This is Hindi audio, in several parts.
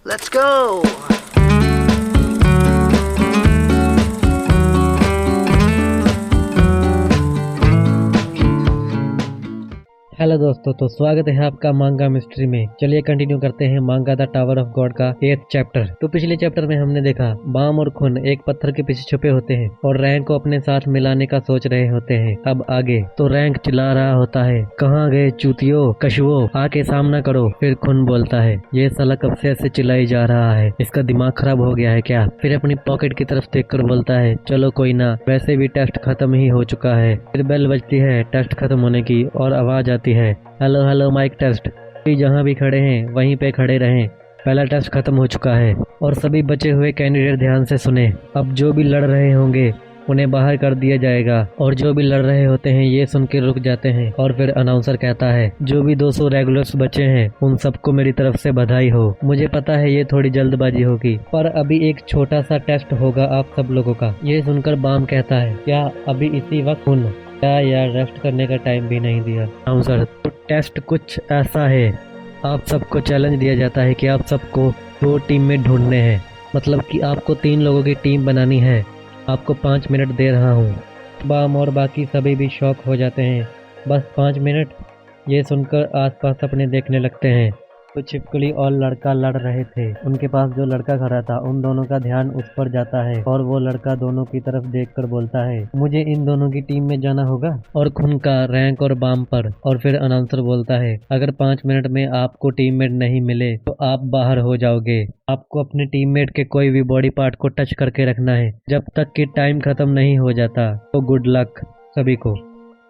Let's go! हेलो दोस्तों, तो स्वागत है आपका मांगा मिस्ट्री में। चलिए कंटिन्यू करते हैं मांगा द टावर ऑफ गॉड का 8th चैप्टर। तो पिछले चैप्टर में हमने देखा बाम और खुन एक पत्थर के पीछे छुपे होते हैं और रैंक को अपने साथ मिलाने का सोच रहे होते हैं। अब आगे तो रैंक चिल्ला रहा होता है, कहाँ गए चूतियो कछुओ, आके सामना करो। फिर खुन बोलता है, ये साला कब से ऐसे चिल्लाई जा रहा है, इसका दिमाग खराब हो गया है क्या। फिर अपनी पॉकेट की तरफ देख कर बोलता है, चलो कोई ना, वैसे भी टेस्ट खत्म ही हो चुका है। फिर बेल बजती है टेस्ट खत्म होने की और आवाज आती है, हेलो हेलो माइक टेस्ट, जहाँ भी खड़े हैं वहीं पे खड़े रहें, पहला टेस्ट खत्म हो चुका है। और सभी बचे हुए कैंडिडेट ध्यान से सुने, अब जो भी लड़ रहे होंगे उन्हें बाहर कर दिया जाएगा। और जो भी लड़ रहे होते हैं ये सुन के रुक जाते हैं। और फिर अनाउंसर कहता है, जो भी 200 रेगुलर्स बचे हैं उन सबको मेरी तरफ से बधाई हो। मुझे पता है ये थोड़ी जल्दबाजी होगी, पर अभी एक छोटा सा टेस्ट होगा आप सब लोगों का। ये सुनकर बाम कहता है, क्या अभी इसी वक्त खून, क्या यार रेस्ट करने का टाइम भी नहीं दिया। अनाउंसर, तो टेस्ट कुछ ऐसा है, आप सबको चैलेंज दिया जाता है कि आप सबको 2 टीम में ढूंढने हैं, मतलब कि आपको 3 लोगों की टीम बनानी है। आपको 5 मिनट दे रहा हूँ। बाम और बाकी सभी भी शॉक हो जाते हैं, बस 5 मिनट। ये सुनकर आसपास अपने देखने लगते हैं तो छिपकली और लड़का लड़ रहे थे। उनके पास जो लड़का खड़ा था उन दोनों का ध्यान उस पर जाता है और वो लड़का दोनों की तरफ देखकर बोलता है, मुझे इन दोनों की टीम में जाना होगा। और खून का रैंक और बाम पर। और फिर अनाउंसर बोलता है, अगर 5 मिनट में आपको टीममेट नहीं मिले तो आप बाहर हो जाओगे। आपको अपने टीममेट के कोई भी बॉडी पार्ट को टच करके रखना है जब तक कि टाइम खत्म नहीं हो जाता। तो गुड लक सभी को।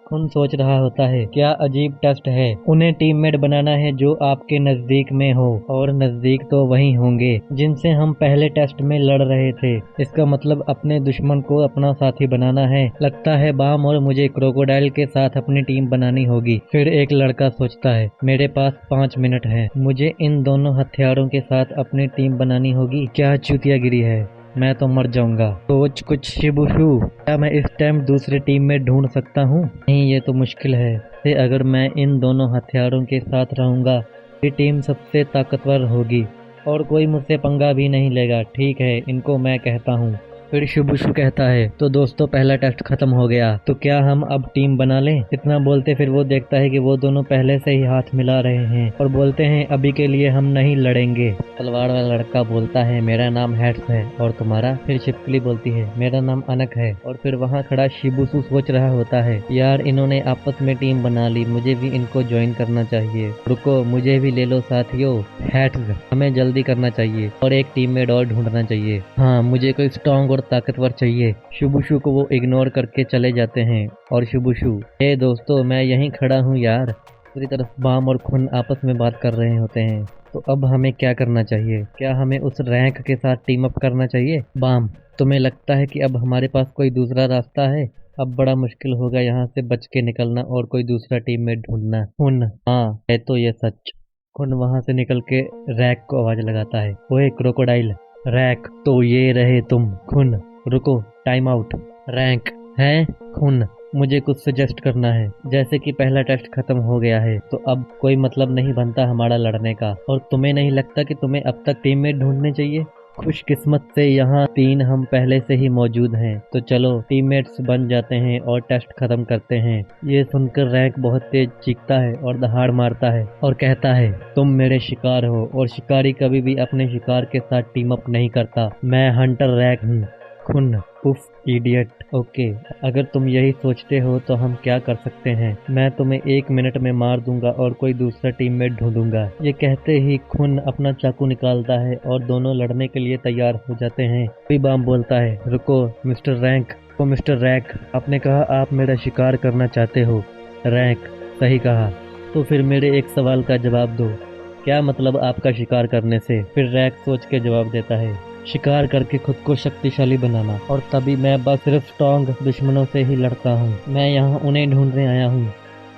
खून सोच रहा होता है, क्या अजीब टेस्ट है, उन्हें टीममेट बनाना है जो आपके नजदीक में हो, और नजदीक तो वही होंगे जिनसे हम पहले टेस्ट में लड़ रहे थे। इसका मतलब अपने दुश्मन को अपना साथी बनाना है। लगता है बाम और मुझे क्रोकोडाइल के साथ अपनी टीम बनानी होगी। फिर एक लड़का सोचता है, मेरे पास 5 मिनट है, मुझे इन दोनों हथियारों के साथ अपनी टीम बनानी होगी। क्या चूतियागिरी है, मैं तो मर जाऊंगा। सोच कुछ शिबुशु, क्या मैं इस टाइम दूसरी टीम में ढूंढ सकता हूँ? नहीं, ये तो मुश्किल है। अगर मैं इन दोनों हथियारों के साथ रहूंगा ये टीम सबसे ताकतवर होगी और कोई मुझसे पंगा भी नहीं लेगा। ठीक है, इनको मैं कहता हूँ। फिर शुभुशु कहता है, तो दोस्तों पहला टेस्ट खत्म हो गया, तो क्या हम अब टीम बना लें? इतना बोलते फिर वो देखता है कि वो दोनों पहले से ही हाथ मिला रहे हैं और बोलते हैं, अभी के लिए हम नहीं लड़ेंगे। तलवार वाला लड़का बोलता है, मेरा नाम हैट्स है, और तुम्हारा? फिर छिपकली बोलती है, मेरा नाम अनक है। और फिर वहाँ खड़ा शिबुशु सोच रहा होता है, यार इन्होंने आपस में टीम बना ली, मुझे भी इनको ज्वाइन करना चाहिए। रुको, मुझे भी ले लो साथियों। हैट्स, हमें जल्दी करना चाहिए और एक टीममेट और ढूंढना चाहिए। हाँ, मुझे कोई स्ट्रॉन्ग और ताकतवर चाहिए। शुभुशु को वो इग्नोर करके चले जाते हैं। और शुभुशु, हे दोस्तों मैं यहीं खड़ा हूँ यार। दूसरी तरफ बाम और खून आपस में बात कर रहे होते हैं, तो अब हमें क्या करना चाहिए? क्या हमें उस रैंक के साथ टीम अप करना चाहिए? बाम, तुम्हें लगता है कि अब हमारे पास कोई दूसरा रास्ता है? अब बड़ा मुश्किल होगा यहाँ से बच के निकलना और कोई दूसरा टीम में ढूंढना। खून, हाँ है तो ये सच। खून वहाँ से निकल के रैक को आवाज लगाता है, ओए क्रोकोडाइल। रैक, तो ये रहे तुम। खून, रुको, टाइम आउट। रैंक, है खून, मुझे कुछ सजेस्ट करना है। जैसे कि पहला टेस्ट खत्म हो गया है तो अब कोई मतलब नहीं बनता हमारा लड़ने का, और तुम्हें नहीं लगता कि तुम्हें अब तक टीममेट ढूंढने चाहिए? खुशकिस्मत से यहाँ 3 हम पहले से ही मौजूद हैं, तो चलो टीममेट्स बन जाते हैं और टेस्ट खत्म करते हैं। ये सुनकर रैंक बहुत तेज चीखता है और दहाड़ मारता है और कहता है, तुम मेरे शिकार हो और शिकारी कभी भी अपने शिकार के साथ टीम अप नहीं करता। मैं हंटर रैंक हूँ। खून, उफ इडियट। ओके, अगर तुम यही सोचते हो तो हम क्या कर सकते हैं, मैं तुम्हें 1 मिनट में मार दूंगा और कोई दूसरा टीममेट ढूंढूंगा। ये कहते ही खून अपना चाकू निकालता है और दोनों लड़ने के लिए तैयार हो जाते हैं। फिर बाम बोलता है, रुको मिस्टर रैंक। तो मिस्टर रैंक, आपने कहा आप मेरा शिकार करना चाहते हो। रैंक, सही कहा। तो फिर मेरे एक सवाल का जवाब दो, क्या मतलब आपका शिकार करने से? फिर रैंक सोच के जवाब देता है, शिकार करके खुद को शक्तिशाली बनाना, और तभी मैं बस सिर्फ स्ट्रॉन्ग दुश्मनों से ही लड़ता हूँ। मैं यहाँ उन्हें ढूंढने आया हूँ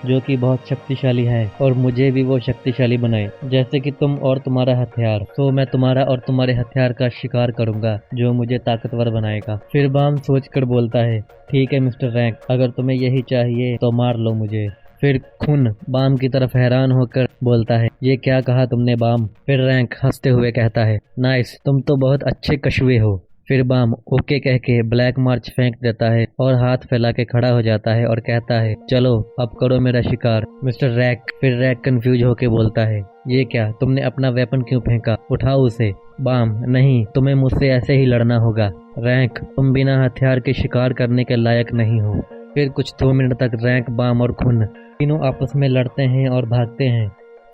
जो कि बहुत शक्तिशाली है और मुझे भी वो शक्तिशाली बनाए, जैसे कि तुम और तुम्हारा हथियार। तो मैं तुम्हारा और तुम्हारे हथियार का शिकार करूंगा जो मुझे ताकतवर बनाएगा। फिर बाम सोचकर बोलता है, ठीक है मिस्टर रैंक, अगर तुम्हें यही चाहिए तो मार लो मुझे। फिर खून बाम की तरफ हैरान होकर बोलता है, ये क्या कहा तुमने बाम? फिर रैंक हंसते हुए कहता है, नाइस, तुम तो बहुत अच्छे कछुए हो। फिर बाम ओके कह के ब्लैक मार्च फेंक देता है और हाथ फैला के खड़ा हो जाता है और कहता है, चलो अब करो मेरा शिकार मिस्टर रैक। फिर रैक कंफ्यूज होके बोलता है, ये क्या, तुमने अपना वेपन क्यों फेंका? उठाओ उसे। बाम, नहीं, तुम्हें मुझसे ऐसे ही लड़ना होगा। रैंक, तुम बिना हथियार के शिकार करने के लायक नहीं हो। फिर कुछ 2 मिनट तक रैंक, बाम और खून तीनों आपस में लड़ते हैं और भागते हैं।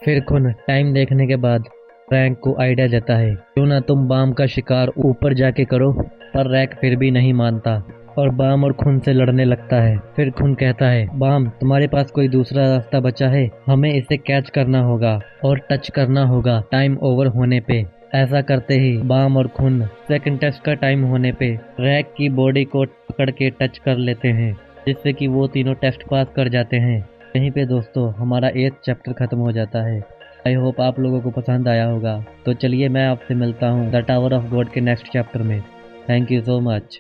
फिर खून टाइम देखने के बाद रैंक को आइडिया देता है, क्यों ना तुम बाम का शिकार ऊपर जाके करो। पर रैंक फिर भी नहीं मानता और बाम और खून से लड़ने लगता है। फिर खून कहता है, बाम, तुम्हारे पास कोई दूसरा रास्ता बचा है? हमें इसे कैच करना होगा और टच करना होगा टाइम ओवर होने पे। ऐसा करते ही बाम और खून सेकंड टेस्ट का टाइम होने पे रैक की बॉडी को पकड़ के टच कर लेते हैं, जिससे कि वो तीनों टेस्ट पास कर जाते हैं। यहीं पे दोस्तों हमारा 8th चैप्टर खत्म हो जाता है। आई होप आप लोगों को पसंद आया होगा। तो चलिए मैं आपसे मिलता हूँ द टावर ऑफ गॉड के नेक्स्ट चैप्टर में। Thank you so much.